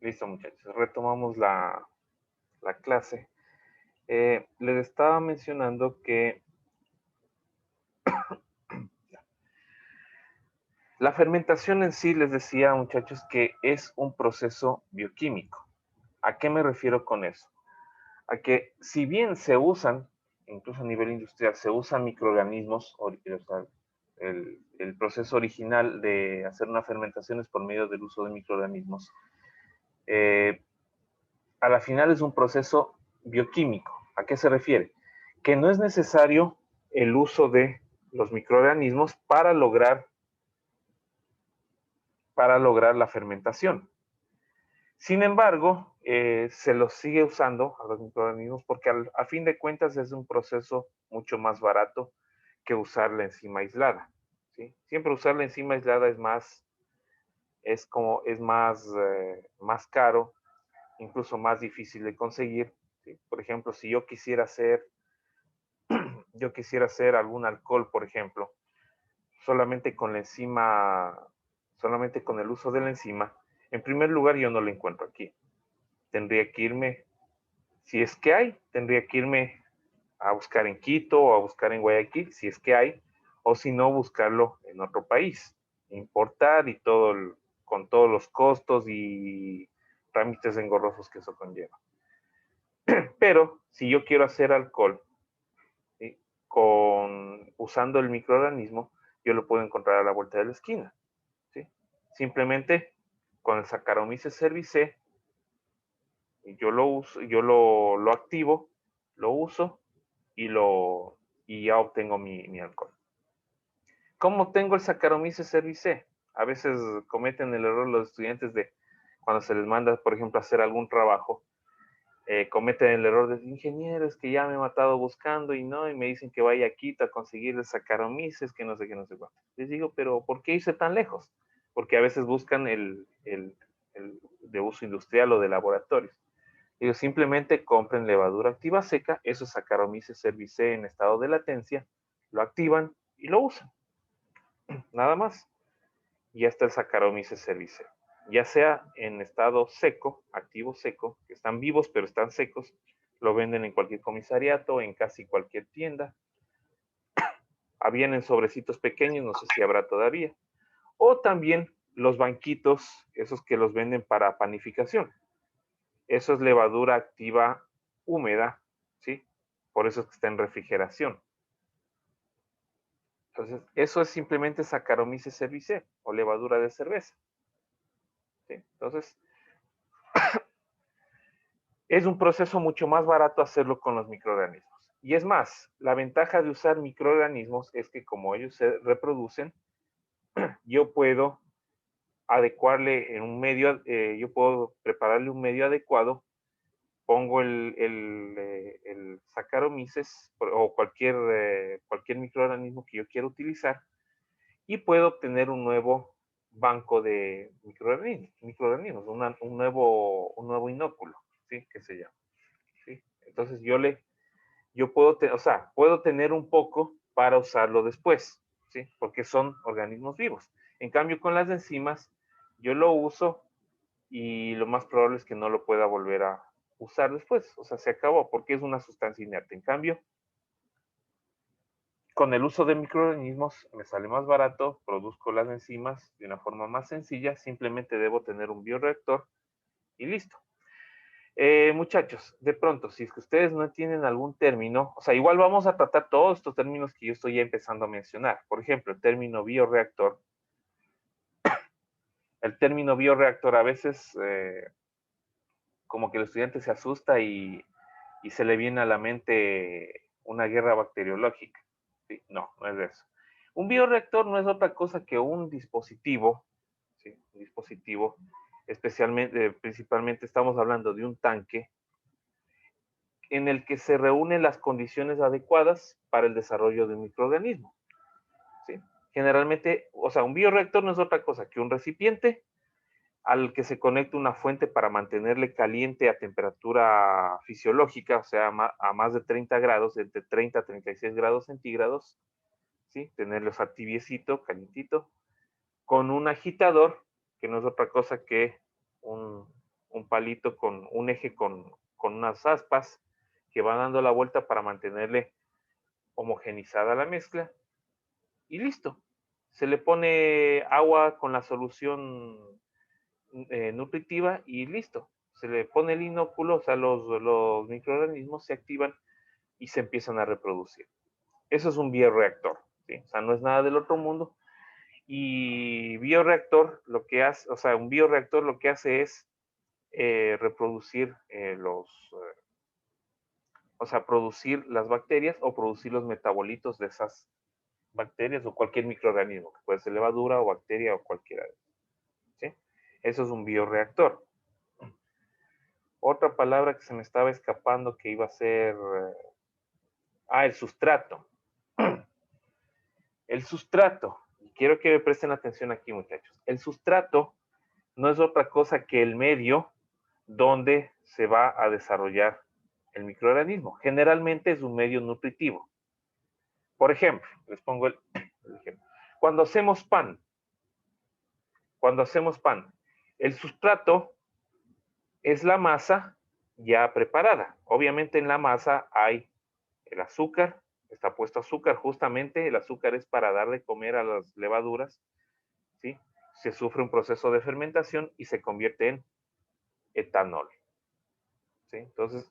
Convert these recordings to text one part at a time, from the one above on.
Listo, muchachos. Retomamos la clase. Les estaba mencionando que la fermentación en sí, les decía, muchachos, que es un proceso bioquímico. ¿A qué me refiero con eso? A que si bien se usan, incluso a nivel industrial, se usan microorganismos, o sea, el proceso original de hacer una fermentación es por medio del uso de microorganismos, eh, a la final es un proceso bioquímico. ¿A qué se refiere? Que no es necesario el uso de los microorganismos para lograr la fermentación. Sin embargo, se los sigue usando a los microorganismos porque a fin de cuentas es un proceso mucho más barato que usar la enzima aislada. ¿Sí? Siempre usar la enzima aislada más caro, incluso más difícil de conseguir. ¿Sí? Por ejemplo, si yo quisiera hacer algún alcohol, por ejemplo, solamente con la enzima, solamente con el uso de la enzima, en primer lugar yo no lo encuentro aquí. Tendría que irme, si es que hay, tendría que irme a buscar en Quito o a buscar en Guayaquil, si es que hay, o si no, buscarlo en otro país, importar y con todos los costos y trámites engorrosos que eso conlleva. Pero si yo quiero hacer alcohol, ¿sí? Usando el microorganismo, yo lo puedo encontrar a la vuelta de la esquina. ¿Sí? Simplemente con el Saccharomyces cerevisiae, yo lo uso, lo activo, lo uso y ya obtengo mi alcohol. ¿Cómo obtengo el Saccharomyces cerevisiae? A veces cometen el error los estudiantes de cuando se les manda, por ejemplo, a hacer algún trabajo, cometen el error de ingenieros que ya me he matado buscando y me dicen que vaya a Quito a conseguir el Saccharomyces, que no sé qué, no sé cuánto. Les digo, pero ¿por qué irse tan lejos? Porque a veces buscan el de uso industrial o de laboratorios. Ellos simplemente compren levadura activa seca, eso es Saccharomyces cerevisiae en estado de latencia, lo activan y lo usan, nada más. Y ya está el Saccharomyces cerevisiae. Ya sea en estado seco, activo seco, que están vivos pero están secos, lo venden en cualquier comisariato, en casi cualquier tienda. Habían en sobrecitos pequeños, no sé si habrá todavía. O también los banquitos, esos que los venden para panificación. Eso es levadura activa húmeda, ¿sí? Por eso es que está en refrigeración. Entonces, eso es simplemente Saccharomyces cerevisiae o levadura de cerveza. ¿Sí? Entonces, es un proceso mucho más barato hacerlo con los microorganismos. Y es más, la ventaja de usar microorganismos es que como ellos se reproducen, yo puedo adecuarle en un medio, yo puedo prepararle un medio adecuado, pongo el Saccharomyces o cualquier microorganismo que yo quiera utilizar y puedo obtener un nuevo banco de microorganismos un nuevo inóculo, ¿sí? Que se llama. ¿Sí? Entonces puedo tener un poco para usarlo después, ¿sí? Porque son organismos vivos. En cambio, con las enzimas, yo lo uso y lo más probable es que no lo pueda volver a usar después. O sea, se acabó porque es una sustancia inerte. En cambio, con el uso de microorganismos me sale más barato, produzco las enzimas de una forma más sencilla, simplemente debo tener un bioreactor y listo. Muchachos, de pronto, si es que ustedes no tienen algún término, o sea, igual vamos a tratar todos estos términos que yo estoy ya empezando a mencionar. Por ejemplo, el término bioreactor. El término bioreactor a veces como que el estudiante se asusta y se le viene a la mente una guerra bacteriológica. ¿Sí? No, no es eso. Un bioreactor no es otra cosa que un dispositivo, ¿sí? Un dispositivo, principalmente estamos hablando de un tanque en el que se reúnen las condiciones adecuadas para el desarrollo de un microorganismo. ¿Sí? Generalmente, o sea, un bioreactor no es otra cosa que un recipiente al que se conecta una fuente para mantenerle caliente a temperatura fisiológica, o sea, a más de 30 grados, entre 30 a 36 grados centígrados, ¿sí? Tenerlo tibiecito, calientito, con un agitador, que no es otra cosa que un palito con un eje con unas aspas que va dando la vuelta para mantenerle homogenizada la mezcla y listo. Se le pone agua con la solución nutritiva y listo. Se le pone el inóculo, o sea, los microorganismos se activan y se empiezan a reproducir. Eso es un bioreactor, ¿sí? O sea, no es nada del otro mundo. Y bioreactor lo que hace, o sea, un bioreactor lo que hace es reproducir o sea, producir las bacterias o producir los metabolitos de esas bacterias o cualquier microorganismo, que puede ser levadura o bacteria o cualquiera. ¿Sí? Eso es un bioreactor. Otra palabra que se me estaba escapando que iba a ser... el sustrato. El sustrato. Quiero que me presten atención aquí, muchachos. El sustrato no es otra cosa que el medio donde se va a desarrollar el microorganismo. Generalmente es un medio nutritivo. Por ejemplo, les pongo el ejemplo. Cuando hacemos pan, el sustrato es la masa ya preparada. Obviamente en la masa hay el azúcar, está puesto azúcar, justamente el azúcar es para darle comer a las levaduras, ¿sí? Se sufre un proceso de fermentación y se convierte en etanol, ¿sí? Entonces,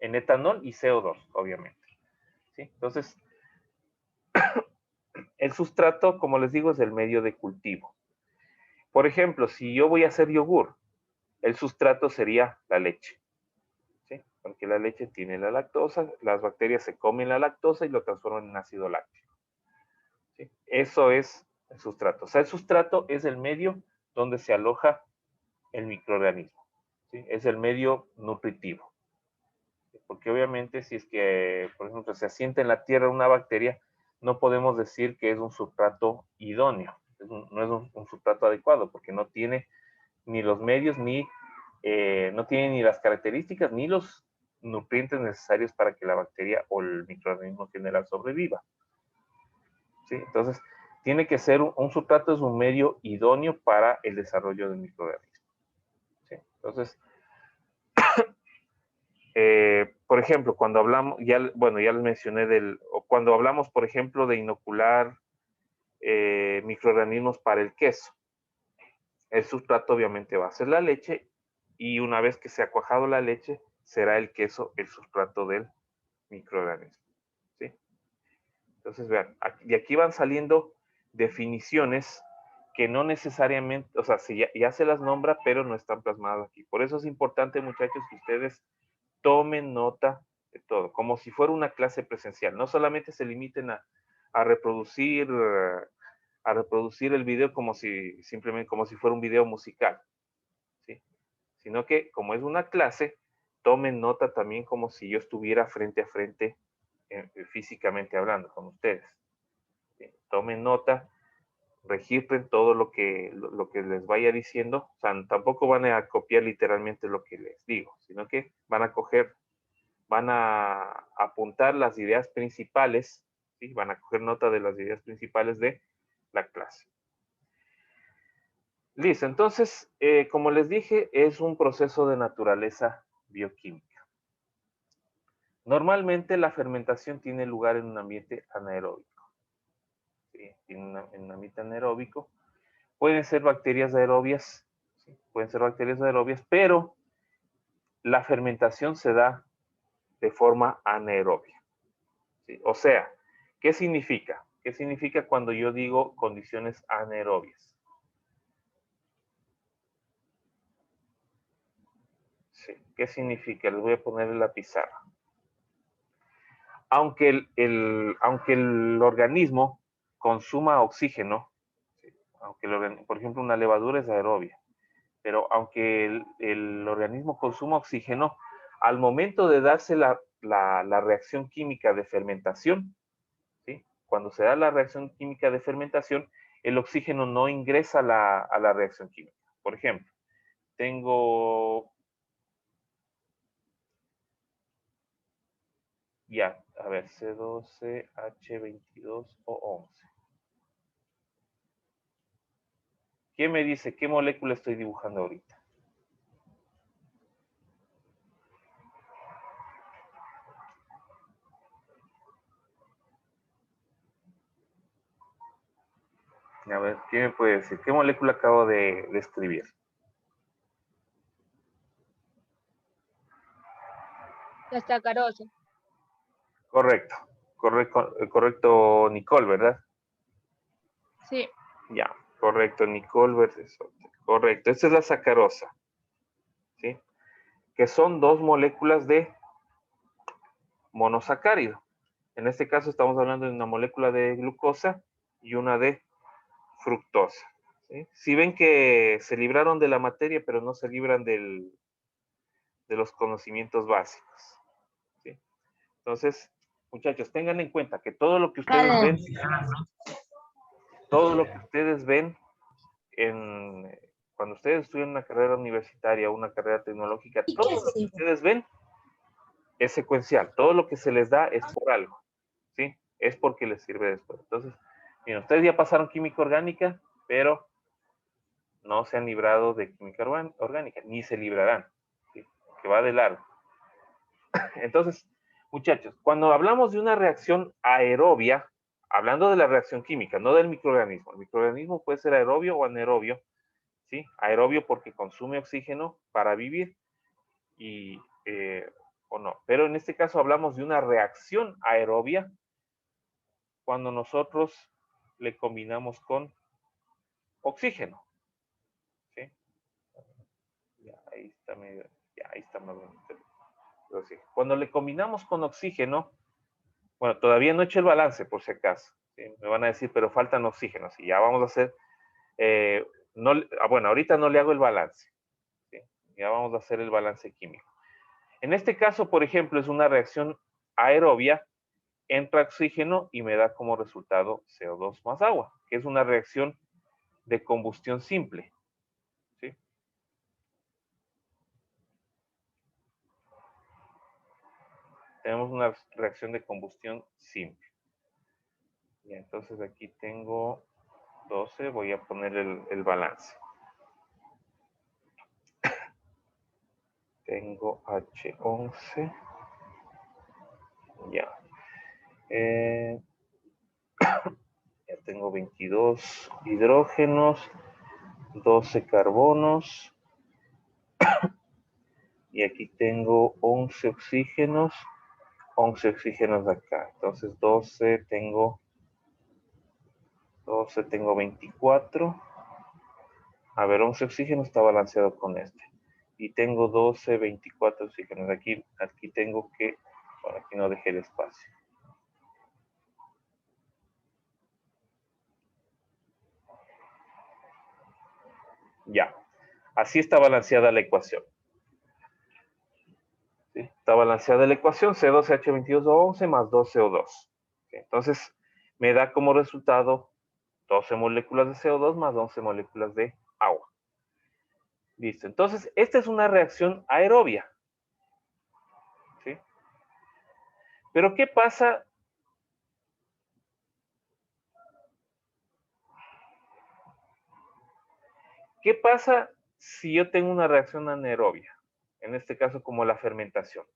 en etanol y CO2, obviamente, ¿sí? Entonces, el sustrato, como les digo, es el medio de cultivo. Por ejemplo, si yo voy a hacer yogur, el sustrato sería la leche, ¿sí? Porque la leche tiene la lactosa, las bacterias se comen la lactosa y lo transforman en ácido láctico, ¿sí? Eso es el sustrato. O sea, el sustrato es el medio donde se aloja el microorganismo, ¿sí? Es el medio nutritivo. Porque obviamente si es que, por ejemplo, se asienta en la tierra una bacteria, no podemos decir que es un sustrato idóneo, no es un sustrato adecuado, porque no tiene ni los medios, no tiene ni las características, ni los nutrientes necesarios para que la bacteria o el microorganismo general sobreviva. ¿Sí? Entonces, tiene que ser un sustrato, es un medio idóneo para el desarrollo del microorganismo. ¿Sí? Entonces, por ejemplo, cuando hablamos, ya les mencioné cuando hablamos, por ejemplo, de inocular microorganismos para el queso, el sustrato obviamente va a ser la leche y una vez que se ha cuajado la leche, será el queso el sustrato del microorganismo. ¿Sí? Entonces, vean, y aquí van saliendo definiciones que no necesariamente, o sea, ya se las nombra, pero no están plasmadas aquí. Por eso es importante, muchachos, que ustedes tomen nota de todo, como si fuera una clase presencial. No solamente se limiten a reproducir el video simplemente como si fuera un video musical, ¿sí? Sino que como es una clase, tomen nota también como si yo estuviera frente a frente, físicamente hablando con ustedes. ¿Sí? Tomen nota, registren todo lo que les vaya diciendo. O sea, tampoco van a copiar literalmente lo que les digo, sino que van a apuntar las ideas principales, ¿sí? Van a coger nota de las ideas principales de la clase. Listo, entonces, como les dije, es un proceso de naturaleza bioquímica. Normalmente la fermentación tiene lugar en un ambiente anaeróbico. ¿Sí? En un ambiente anaeróbico. Pueden ser bacterias aerobias, ¿sí? Pueden ser bacterias aerobias, pero la fermentación se da de forma anaerobia. ¿Sí? O sea, ¿qué significa? ¿Qué significa cuando yo digo condiciones anaerobias? Sí. ¿Qué significa? Les voy a poner en la pizarra. Aunque el organismo consuma oxígeno, ¿sí? Por ejemplo, una levadura es aerobia, pero aunque el organismo consuma oxígeno, al momento de darse la reacción química de fermentación, ¿sí? Cuando se da la reacción química de fermentación, el oxígeno no ingresa a la reacción química. Por ejemplo, tengo, ya, a ver, C12, H22 o 11. ¿Qué me dice? ¿Qué molécula estoy dibujando ahorita? A ver, ¿qué me puede decir? ¿Qué molécula acabo de escribir? La sacarosa. Correcto. Correcto, Nicole, ¿verdad? Sí. Ya, correcto, Nicole versus correcto. Esta es la sacarosa, ¿sí? Que son dos moléculas de monosacárido. En este caso estamos hablando de una molécula de glucosa y una de fructosa. ¿Sí? Si ven que se libraron de la materia, pero no se libran de los conocimientos básicos. ¿Sí? Entonces, muchachos, tengan en cuenta que todo lo que ustedes ven, todo lo que ustedes ven cuando ustedes estudian una carrera universitaria o una carrera tecnológica, todo lo que ustedes ven es secuencial. Todo lo que se les da es por algo. ¿Sí? Es porque les sirve después. Entonces, miren, ustedes ya pasaron química orgánica, pero no se han librado de química orgánica, ni se librarán, ¿sí? Que va de largo. Entonces, muchachos, cuando hablamos de una reacción aerobia, hablando de la reacción química, no del microorganismo, el microorganismo puede ser aerobio o anaerobio, ¿sí? Aerobio porque consume oxígeno para vivir y o no. Pero en este caso hablamos de una reacción aerobia cuando nosotros le combinamos con oxígeno, ¿sí? Ya, ahí está medio, ya, ahí está más bonito. Pero sí, cuando le combinamos con oxígeno, bueno, todavía no he hecho el balance por si acaso, ¿sí? Me van a decir, pero faltan oxígenos y ya vamos a hacer, no, bueno, ahorita no le hago el balance, ¿sí? Ya vamos a hacer el balance químico. En este caso, por ejemplo, es una reacción aerobia, entra oxígeno y me da como resultado CO2 más agua, que es una reacción de combustión simple, ¿sí? Tenemos una reacción de combustión simple. Y entonces aquí tengo 12, voy a poner el balance. Tengo H11. Ya. Ya tengo 22 hidrógenos, 12 carbonos. Y aquí tengo 11 oxígenos, 11 oxígenos de acá. Entonces 12 tengo 24. A ver, 11 oxígenos está balanceado con este. Y tengo 12, 24 oxígenos. Aquí tengo que, bueno, aquí no dejé el espacio. Ya, así está balanceada la ecuación. ¿Sí? Está balanceada la ecuación, C12H22O11 más 2CO2. ¿Sí? Entonces, me da como resultado 12 moléculas de CO2 más 11 moléculas de agua. Listo, entonces, esta es una reacción aerobia. ¿Sí? Pero, ¿qué pasa? ¿Qué pasa si yo tengo una reacción anaerobia? En este caso, como la fermentación.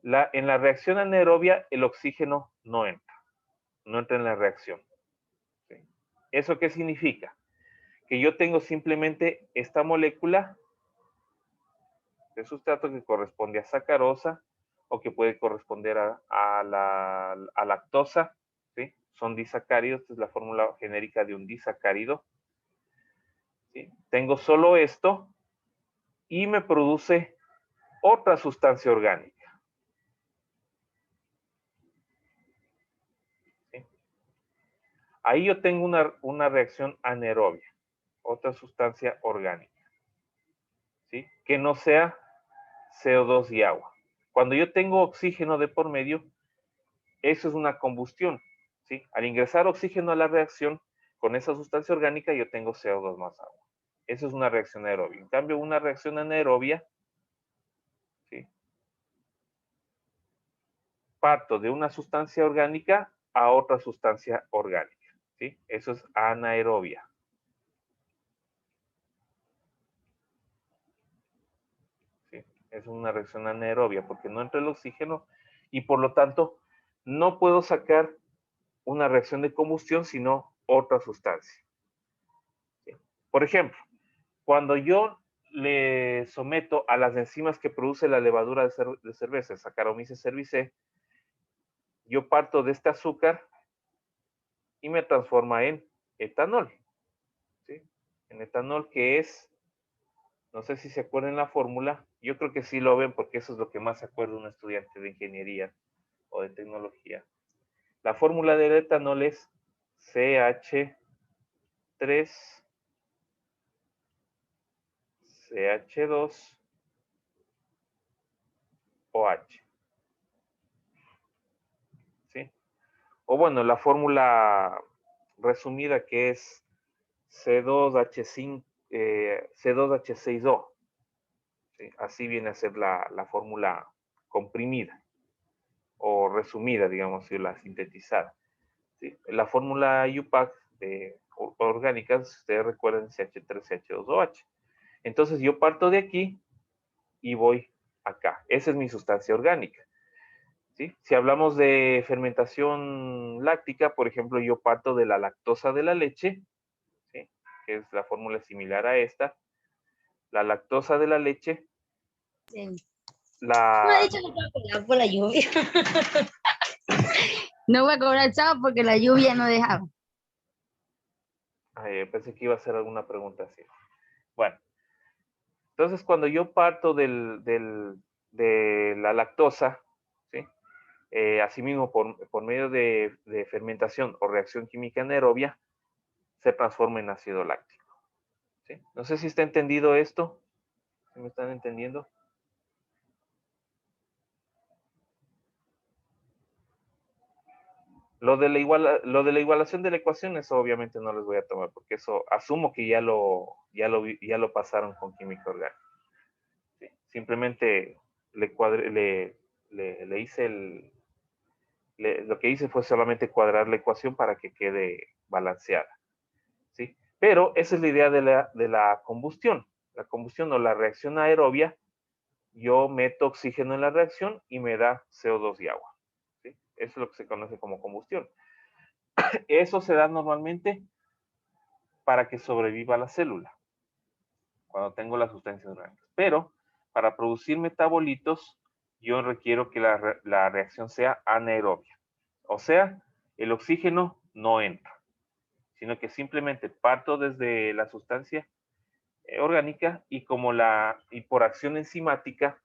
En la reacción anaerobia, el oxígeno no entra en la reacción. ¿Sí? ¿Eso qué significa? Que yo tengo simplemente esta molécula de sustrato que corresponde a sacarosa o que puede corresponder a lactosa, ¿sí? Son disacáridos, esta es la fórmula genérica de un disacárido. ¿Sí? Tengo solo esto y me produce otra sustancia orgánica. ¿Sí? Ahí yo tengo una reacción anaerobia, otra sustancia orgánica, ¿sí? Que no sea CO2 y agua. Cuando yo tengo oxígeno de por medio, eso es una combustión, ¿sí? Al ingresar oxígeno a la reacción con esa sustancia orgánica, yo tengo CO2 más agua. Eso es una reacción aerobia. En cambio, una reacción anaerobia, ¿sí? Parto de una sustancia orgánica a otra sustancia orgánica, ¿sí? Eso es anaerobia. ¿Sí? Es una reacción anaerobia porque no entra el oxígeno y por lo tanto no puedo sacar una reacción de combustión, sino otra sustancia. Por ejemplo, cuando yo le someto a las enzimas que produce la levadura de cerveza, Saccharomyces cerevisiae, yo parto de este azúcar y me transforma en etanol, ¿sí? En etanol, que es, no sé si se acuerdan la fórmula, yo creo que sí lo ven porque eso es lo que más se acuerda un estudiante de ingeniería o de tecnología. La fórmula del etanol es CH3, CH2, OH, ¿sí? O bueno, la fórmula resumida que es C2H5, C2H6O. ¿Sí? Así viene a ser la fórmula comprimida o resumida, digamos, si la sintetizada. ¿Sí? La fórmula UPAC de orgánicas, ustedes recuerdan CH3CH2OH. Entonces yo parto de aquí y voy acá. Esa es mi sustancia orgánica. ¿Sí? Si hablamos de fermentación láctica, por ejemplo, yo parto de la lactosa de la leche, ¿sí? Que es la fórmula similar a esta. La lactosa de la leche, Sí. No ha la... dicho que va a cobrar por la lluvia. No voy a cobrar chavo porque la lluvia no dejaba. Ay, pensé que iba a hacer alguna pregunta así. Bueno, entonces cuando yo parto de la lactosa, ¿sí? Asimismo por medio de fermentación o reacción química anaerobia, se transforma en ácido láctico. ¿Sí? No sé si está entendido esto. ¿Sí me están entendiendo? Lo de la igualación de la ecuación, eso obviamente no les voy a tomar, porque eso asumo que ya lo pasaron con química orgánica. ¿Sí? Simplemente le hice lo que hice fue solamente cuadrar la ecuación para que quede balanceada. ¿Sí? Pero esa es la idea de la combustión. La combustión o la reacción aerobia, yo meto oxígeno en la reacción y me da CO2 y agua. ¿Sí? Eso es lo que se conoce como combustión. Eso se da normalmente para que sobreviva la célula, cuando tengo las sustancias orgánicas. Pero para producir metabolitos, yo requiero que la reacción sea anaerobia. O sea, el oxígeno no entra, sino que simplemente parto desde la sustancia orgánica y por acción enzimática,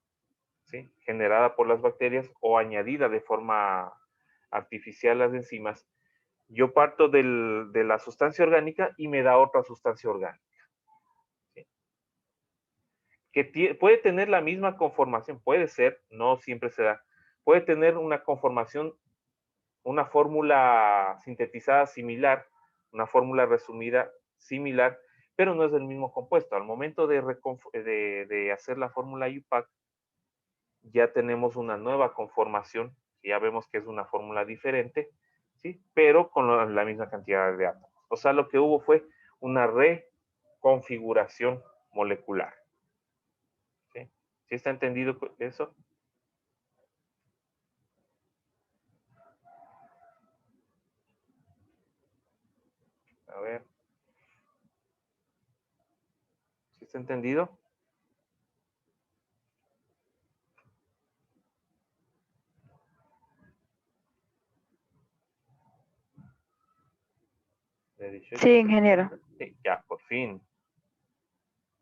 ¿sí? Generada por las bacterias o añadida de forma artificial las enzimas, yo parto de la sustancia orgánica y me da otra sustancia orgánica. ¿Sí? Que puede tener la misma conformación, puede ser, no siempre se da, puede tener una conformación, una fórmula sintetizada similar, una fórmula resumida similar, pero no es del mismo compuesto. Al momento de hacer la fórmula UPAC, ya tenemos una nueva conformación, ya vemos que es una fórmula diferente, ¿sí? Pero con la misma cantidad de átomos. O sea, lo que hubo fue una reconfiguración molecular. ¿Sí? ¿Sí está entendido eso? A ver. ¿Sí está entendido? De 18. Sí, ingeniero. Sí, ya, por fin.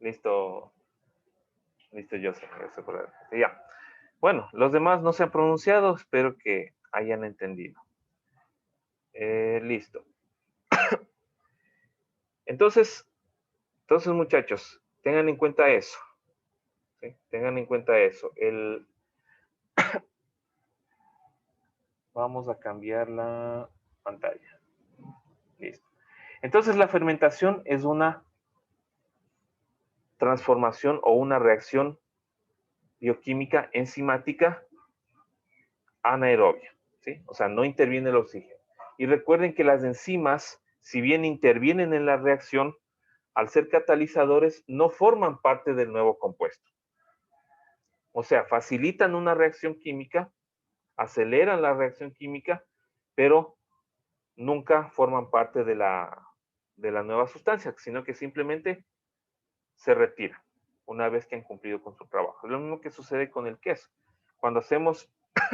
Listo, listo, Joseph. Ya. Bueno, los demás no se han pronunciado, espero que hayan entendido. Listo. Entonces, muchachos, tengan en cuenta eso. ¿Sí? Tengan en cuenta eso. Vamos a cambiar la pantalla. Listo. Entonces, la fermentación es una transformación o una reacción bioquímica enzimática anaerobia. ¿Sí? O sea, no interviene el oxígeno. Y recuerden que las enzimas, si bien intervienen en la reacción, al ser catalizadores, no forman parte del nuevo compuesto. O sea, facilitan una reacción química, aceleran la reacción química, pero nunca forman parte de la nueva sustancia, sino que simplemente se retira una vez que han cumplido con su trabajo. Es lo mismo que sucede con el queso. Cuando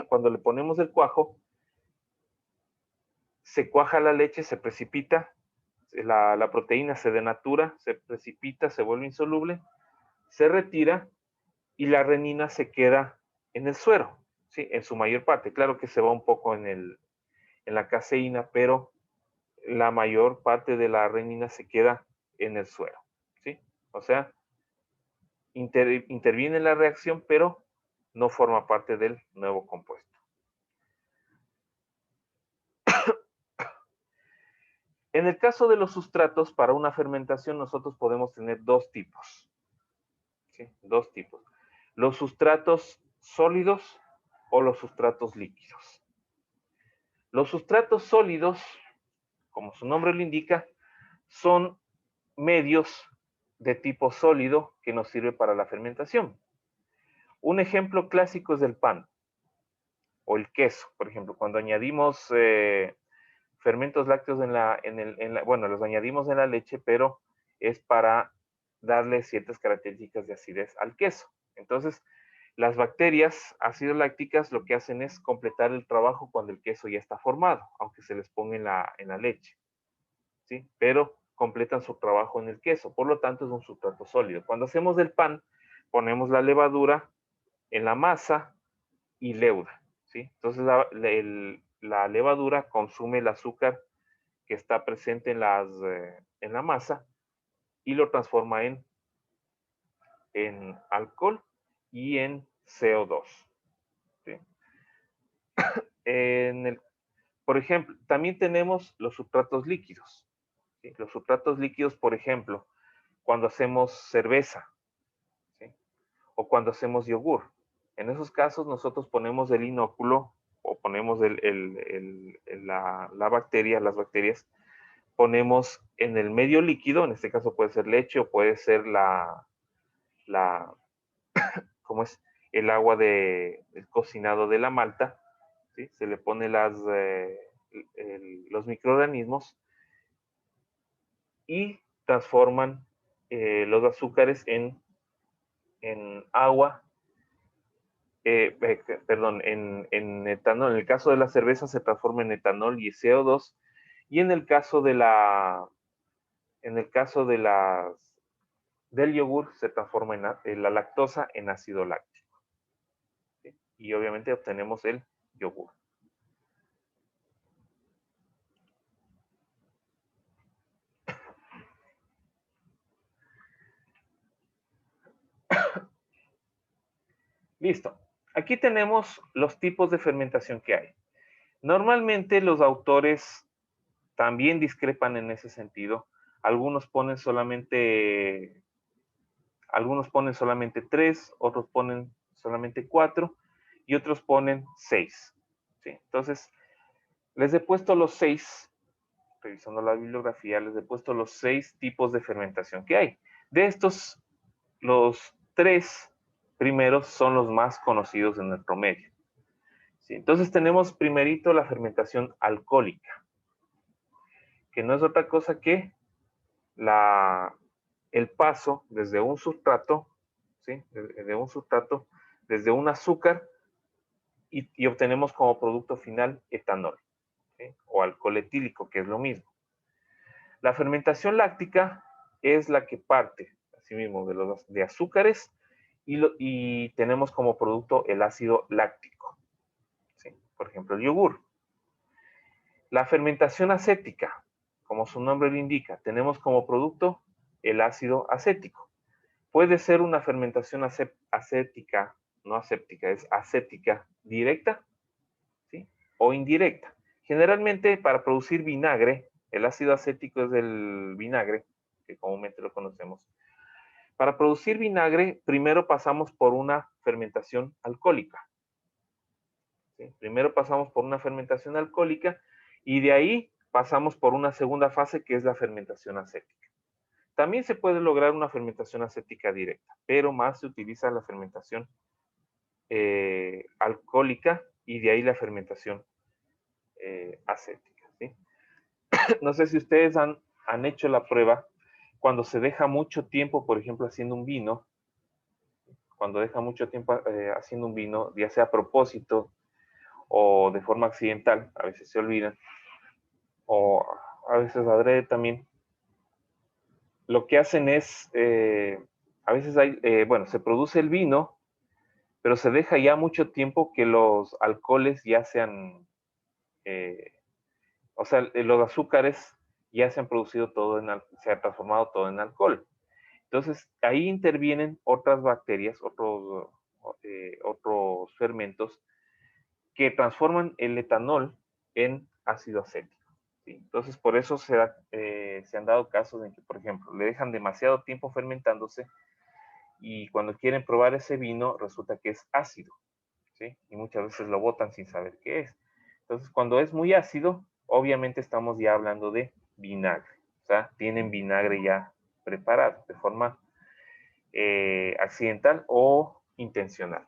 cuando le ponemos el cuajo, se cuaja la leche, se precipita, la proteína se denatura, se precipita, se vuelve insoluble, se retira y la renina se queda en el suero, ¿sí? En su mayor parte. Claro que se va un poco en la caseína, pero la mayor parte de la renina se queda en el suero, ¿sí? O sea, interviene en la reacción, pero no forma parte del nuevo compuesto. En el caso de los sustratos, para una fermentación nosotros podemos tener dos tipos. ¿Sí? Dos tipos. Los sustratos sólidos o los sustratos líquidos. Los sustratos sólidos, como su nombre lo indica, son medios de tipo sólido que nos sirve para la fermentación. Un ejemplo clásico es el pan o el queso, por ejemplo, cuando añadimos fermentos lácteos bueno, los añadimos en la leche, pero es para darle ciertas características de acidez al queso. Entonces, las bacterias ácido lácticas lo que hacen es completar el trabajo cuando el queso ya está formado, aunque se les ponga en la leche, ¿sí? Pero completan su trabajo en el queso, por lo tanto es un sustrato sólido. Cuando hacemos el pan, ponemos la levadura en la masa y leuda, ¿sí? Entonces la levadura consume el azúcar que está presente en la masa y lo transforma en alcohol y en CO2. ¿Sí? Por ejemplo, también tenemos los sustratos líquidos. ¿Sí? Los sustratos líquidos, por ejemplo, cuando hacemos cerveza, ¿sí? O cuando hacemos yogur. En esos casos nosotros ponemos el inóculo o ponemos las bacterias, ponemos en el medio líquido, en este caso puede ser leche o puede ser ¿cómo es? El agua del cocinado de la malta, ¿sí? Se le pone los microorganismos y transforman los azúcares en agua, perdón, en etanol. En el caso de la cerveza se transforma en etanol y CO2, y en el caso del yogur se transforma en la lactosa en ácido láctico. ¿Sí? Y obviamente obtenemos el yogur. Listo. Aquí tenemos los tipos de fermentación que hay. Normalmente los autores también discrepan en ese sentido. Algunos ponen solamente 3, otros ponen solamente 4 y otros ponen 6. ¿Sí? Entonces, les he puesto los 6, revisando la bibliografía, les he puesto los 6 tipos de fermentación que hay. De estos, los 3 primeros son los más conocidos en nuestro medio. ¿Sí? Entonces tenemos primerito la fermentación alcohólica, que no es otra cosa que el paso desde un sustrato, ¿sí? Desde un azúcar y obtenemos como producto final etanol, ¿sí? O alcohol etílico, que es lo mismo. La fermentación láctica es la que parte, asimismo, de azúcares y tenemos como producto el ácido láctico, ¿sí? Por ejemplo, el yogur. La fermentación acética, como su nombre lo indica, tenemos como producto el ácido acético. Puede ser una fermentación acética, no aséptica, es acética directa, ¿sí? O indirecta. Generalmente para producir vinagre, el ácido acético es el vinagre, que comúnmente lo conocemos. Para producir vinagre, primero pasamos por una fermentación alcohólica. ¿Sí? Primero pasamos por una fermentación alcohólica y de ahí pasamos por una segunda fase que es la fermentación acética. También se puede lograr una fermentación acética directa, pero más se utiliza la fermentación alcohólica y de ahí la fermentación acética. ¿Sí? No sé si ustedes han han hecho la prueba cuando se deja mucho tiempo, por ejemplo, haciendo un vino, cuando deja mucho tiempo haciendo un vino, ya sea a propósito o de forma accidental, a veces se olvidan, o a veces adrede también, lo que hacen es, a veces hay, bueno, se produce el vino, pero se deja ya mucho tiempo que los alcoholes ya sean, o sea, los azúcares ya se han producido todo se ha transformado todo en alcohol. Entonces, ahí intervienen otras bacterias, otros fermentos que transforman el etanol en ácido acético. ¿Sí? Entonces, por eso se han dado casos en que, por ejemplo, le dejan demasiado tiempo fermentándose y cuando quieren probar ese vino resulta que es ácido. ¿Sí? Y muchas veces lo botan sin saber qué es. Entonces, cuando es muy ácido, obviamente estamos ya hablando de vinagre. O sea, tienen vinagre ya preparado de forma accidental o intencional.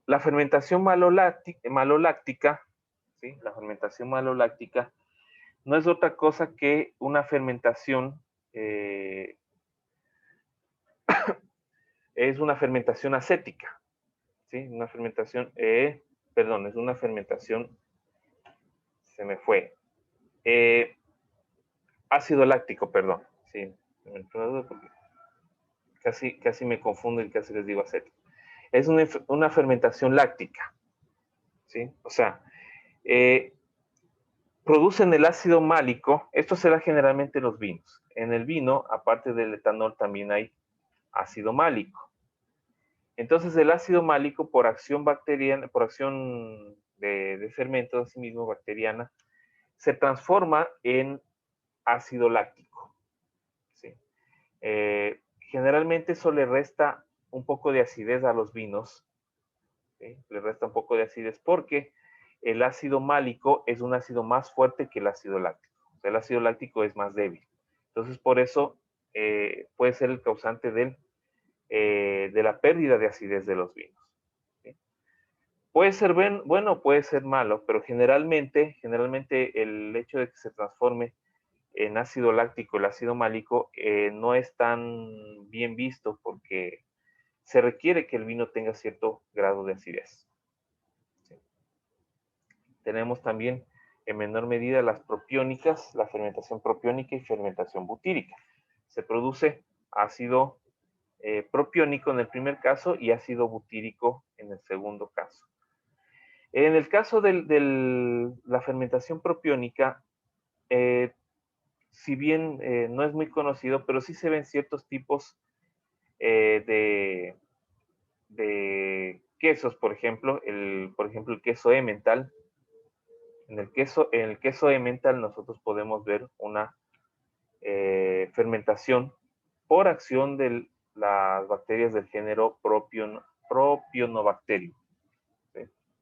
La fermentación maloláctica, ¿sí? La fermentación maloláctica no es otra cosa que una fermentación, es una fermentación acética, ¿sí? Una fermentación, perdón, es una fermentación, se me fue, ácido láctico, perdón, sí, casi me confundo y casi les digo acético. Es una fermentación láctica, ¿sí? O sea, producen el ácido málico, esto se da generalmente en los vinos. En el vino, aparte del etanol, también hay ácido málico. Entonces, el ácido málico, por acción bacteriana, por acción de fermentos, así mismo bacteriana, se transforma en ácido láctico. ¿Sí? Generalmente eso le resta un poco de acidez a los vinos. ¿Sí? Le resta un poco de acidez porque el ácido málico es un ácido más fuerte que el ácido láctico. O sea, el ácido láctico es más débil. Entonces, por eso puede ser el causante de la pérdida de acidez de los vinos. ¿Sí? Puede ser bueno, puede ser malo, pero generalmente el hecho de que se transforme en ácido láctico el ácido málico no es tan bien visto porque se requiere que el vino tenga cierto grado de acidez. ¿Sí? Tenemos también en menor medida las propiónicas, la fermentación propiónica y fermentación butírica. Se produce ácido propiónico en el primer caso y ácido butírico en el segundo caso. En el caso de la fermentación propiónica, si bien no es muy conocido, pero sí se ven ciertos tipos de quesos, por ejemplo, el queso Emmental. En el queso Emmental nosotros podemos ver una fermentación por acción de las bacterias del género Propionobacterium. ¿Sí?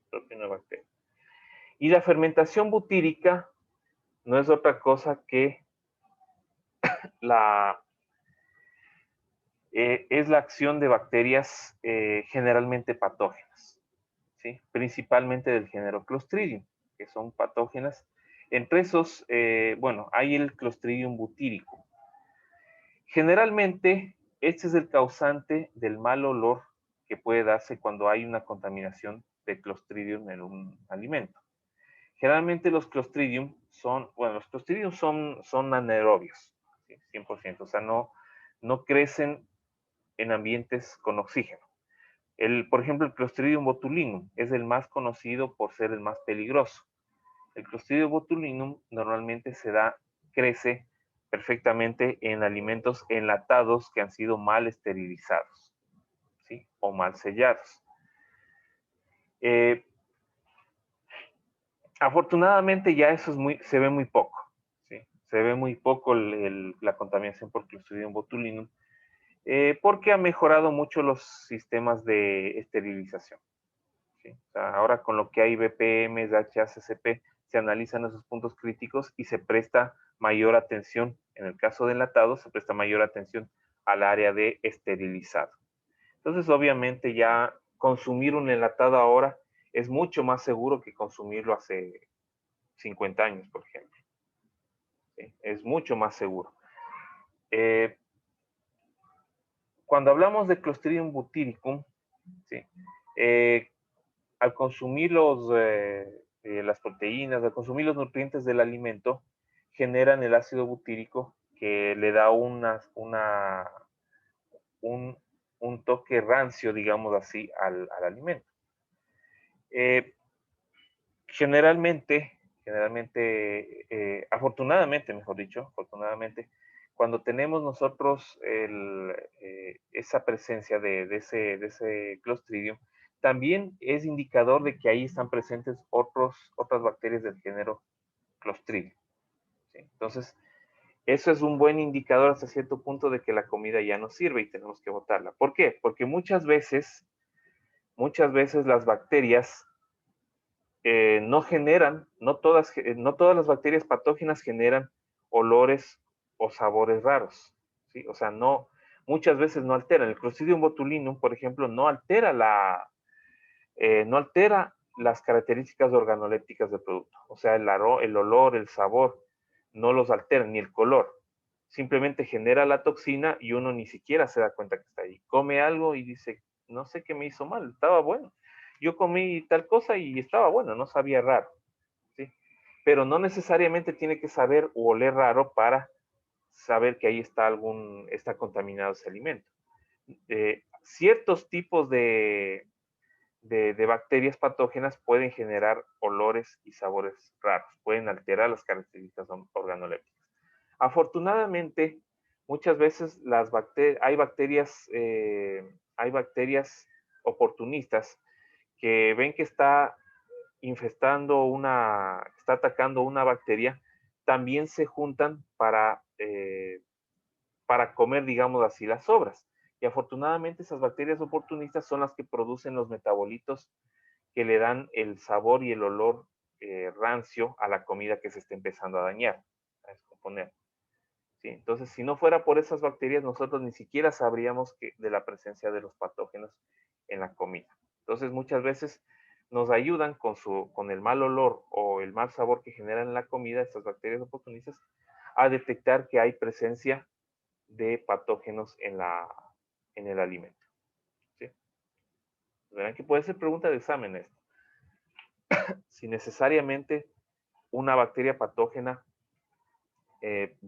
Propionobacterium. Y la fermentación butírica no es otra cosa que es la acción de bacterias generalmente patógenas, ¿sí? Principalmente del género Clostridium, que son patógenas. Entre esos, bueno, hay el Clostridium butyricum. Generalmente, este es el causante del mal olor que puede darse cuando hay una contaminación de Clostridium en un alimento. Generalmente los Clostridium son anaerobios, ¿sí? 100%, o sea, no crecen en ambientes con oxígeno. Por ejemplo, el Clostridium botulinum es el más conocido por ser el más peligroso. El Clostridium botulinum normalmente crece perfectamente en alimentos enlatados que han sido mal esterilizados, ¿sí? O mal sellados. Afortunadamente ya eso se ve muy poco, ¿sí? Se ve muy poco la contaminación por Clostridium botulinum porque ha mejorado mucho los sistemas de esterilización. ¿Sí? O sea, ahora con lo que hay BPMs, HACCP, se analizan esos puntos críticos y se presta mayor atención, en el caso de enlatados, se presta mayor atención al área de esterilizado. Entonces, obviamente, ya consumir un enlatado ahora es mucho más seguro que consumirlo hace 50 años, por ejemplo. ¿sí? Es mucho más seguro. Cuando hablamos de Clostridium butyricum, ¿sí? Al consumir las proteínas, al consumir los nutrientes del alimento, generan el ácido butírico que le da un toque rancio, digamos así, al alimento. Generalmente, afortunadamente, mejor dicho, afortunadamente, cuando tenemos nosotros esa presencia de ese Clostridium, también es indicador de que ahí están presentes otras bacterias del género Clostridium, ¿sí? Entonces, eso es un buen indicador hasta cierto punto de que la comida ya no sirve y tenemos que botarla. ¿Por qué? Porque muchas veces las bacterias no generan, no todas las bacterias patógenas generan olores o sabores raros, ¿sí? O sea, muchas veces no alteran. El Clostridium botulinum, por ejemplo, no altera las características organolépticas del producto. O sea, el olor, el sabor, no los altera, ni el color. Simplemente genera la toxina y uno ni siquiera se da cuenta que está ahí. Come algo y dice, no sé qué me hizo mal, estaba bueno. Yo comí tal cosa y estaba bueno, no sabía raro, ¿sí? Pero no necesariamente tiene que saber o oler raro para saber que ahí está contaminado ese alimento. Ciertos tipos de bacterias patógenas pueden generar olores y sabores raros, pueden alterar las características organolépticas. Afortunadamente, muchas veces hay bacterias oportunistas que ven que está está atacando una bacteria, también se juntan para comer, digamos así, las sobras. Y afortunadamente esas bacterias oportunistas son las que producen los metabolitos que le dan el sabor y el olor rancio a la comida que se está empezando a dañar, a descomponer. ¿Sí? Entonces, si no fuera por esas bacterias, nosotros ni siquiera sabríamos de la presencia de los patógenos en la comida. Entonces, muchas veces nos ayudan con el mal olor o el mal sabor que generan en la comida estas bacterias oportunistas a detectar que hay presencia de patógenos en el alimento. ¿Sí? Verán que puede ser pregunta de examen esto. Si necesariamente una bacteria patógena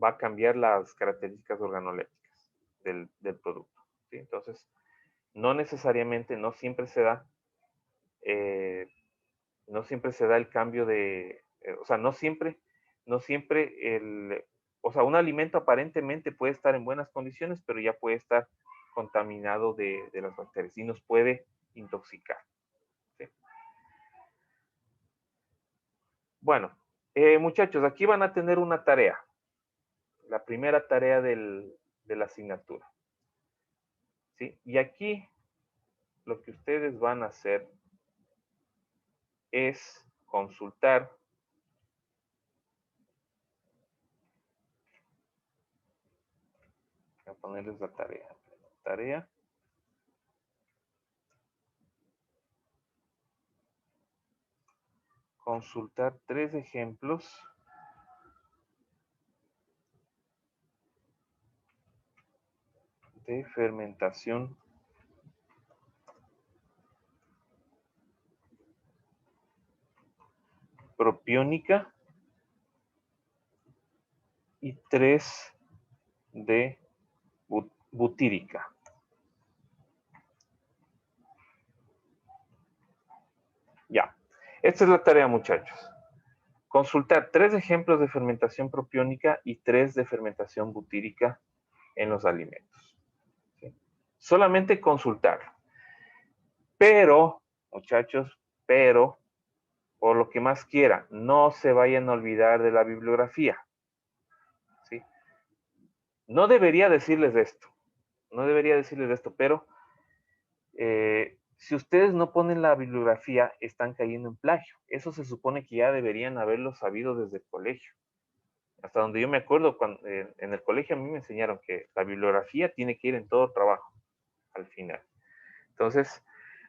va a cambiar las características organolépticas del producto, ¿sí? Entonces, no necesariamente, no siempre se da el cambio o sea, no siempre o sea, un alimento aparentemente puede estar en buenas condiciones, pero ya puede estar contaminado de las bacterias y nos puede intoxicar, ¿sí? Bueno, muchachos, aquí van a tener una tarea, la primera tarea de la asignatura, ¿sí? Y aquí lo que ustedes van a hacer es consultar voy a ponerles la tarea. Consultar 3 ejemplos de fermentación propiónica y 3 de butírica. Ya, esta es la tarea, muchachos. Consultar 3 ejemplos de fermentación propiónica y 3 de fermentación butírica en los alimentos. ¿Sí? Solamente consultar. Pero, muchachos, por lo que más quiera, no se vayan a olvidar de la bibliografía. ¿Sí? No debería decirles esto, pero si ustedes no ponen la bibliografía, están cayendo en plagio. Eso se supone que ya deberían haberlo sabido desde el colegio. Hasta donde yo me acuerdo, en el colegio a mí me enseñaron que la bibliografía tiene que ir en todo trabajo, al final. Entonces,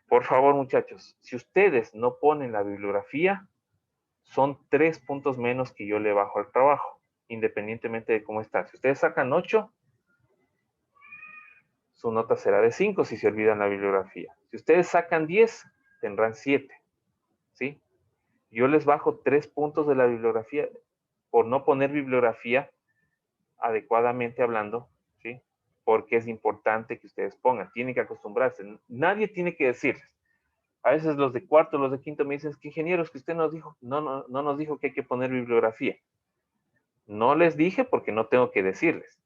por favor, muchachos, si ustedes no ponen la bibliografía, son 3 puntos menos que yo le bajo al trabajo. independientemente de cómo está. Si ustedes sacan 8, su nota será de 5 si se olvidan la bibliografía. Si ustedes sacan 10, tendrán 7, ¿sí? Yo les bajo 3 puntos de la bibliografía por no poner bibliografía adecuadamente hablando, ¿sí? Porque es importante que ustedes pongan, tienen que acostumbrarse. Nadie tiene que decirles. A veces los de cuarto, los de quinto me dicen, que ingenieros, que usted nos dijo, no nos dijo que hay que poner bibliografía. No les dije porque no tengo que decirles,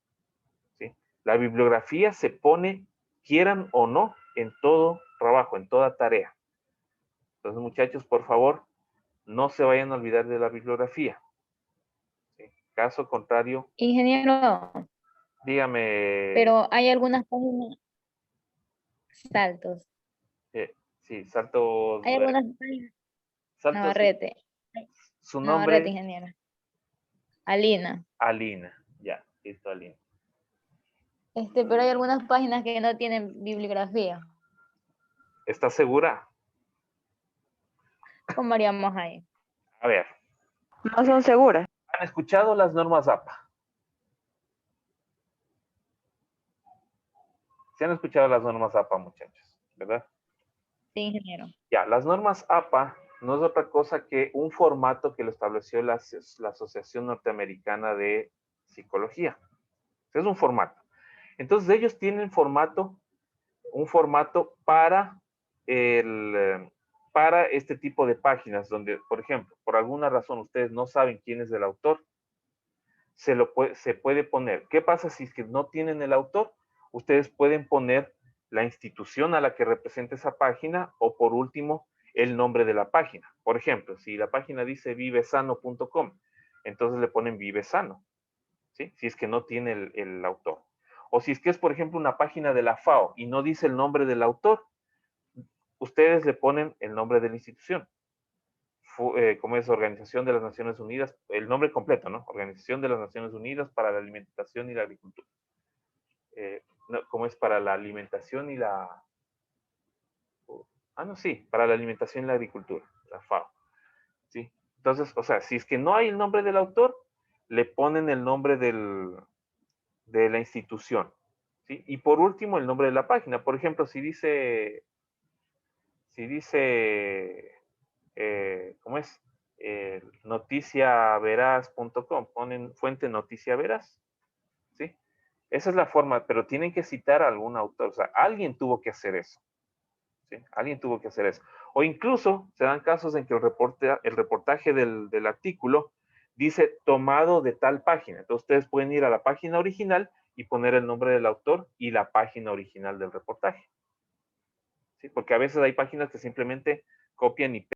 ¿sí? La bibliografía se pone, quieran o no, en todo trabajo, en toda tarea. Entonces, muchachos, por favor, no se vayan a olvidar de la bibliografía, ¿sí? Caso contrario, Ingeniero, dígame. pero hay algunas páginas saltos. Sí, Saltos. Hay algunas páginas. Saltos, Navarrete. su Navarrete, nombre. ingeniero. Alina. Alina, ya, listo, Alina. Pero hay algunas páginas que no tienen bibliografía. ¿Estás segura? ¿Cómo haríamos ahí? A ver, No son seguras. ¿han escuchado las normas APA? ¿Se han escuchado las normas APA, muchachos? ¿Verdad? Sí, ingeniero. Ya, las normas APA no es otra cosa que un formato que lo estableció la Asociación Norteamericana de Psicología. Es un formato. Entonces, ellos tienen un formato para este tipo de páginas, donde, por ejemplo, por alguna razón ustedes no saben quién es el autor, se puede poner. ¿Qué pasa si es que no tienen el autor? Ustedes pueden poner la institución a la que representa esa página o, por último, el nombre de la página. Por ejemplo, si la página dice vivesano.com, entonces le ponen vivesano, ¿sí? Si es que no tiene el autor. O si es que es, por ejemplo, una página de la FAO y no dice el nombre del autor, ustedes le ponen el nombre de la institución. Como es Organización de las Naciones Unidas, el nombre completo, ¿no? Organización de las Naciones Unidas para la Alimentación y la Agricultura. No, ¿cómo es? Para la alimentación y la... para la alimentación y la agricultura, la FAO. ¿Sí? Entonces, o sea, si es que no hay el nombre del autor, le ponen el nombre de la institución, ¿sí? Y por último, el nombre de la página. Por ejemplo, si dice, ¿cómo es? Noticiaveraz.com, ponen fuente Noticia Veraz, ¿sí? Esa es la forma, pero tienen que citar a algún autor, o sea, alguien tuvo que hacer eso, ¿sí? Alguien tuvo que hacer eso. O incluso se dan casos en que el reportaje del artículo dice tomado de tal página. Entonces ustedes pueden ir a la página original y poner el nombre del autor y la página original del reportaje, ¿sí? Porque a veces hay páginas que simplemente copian y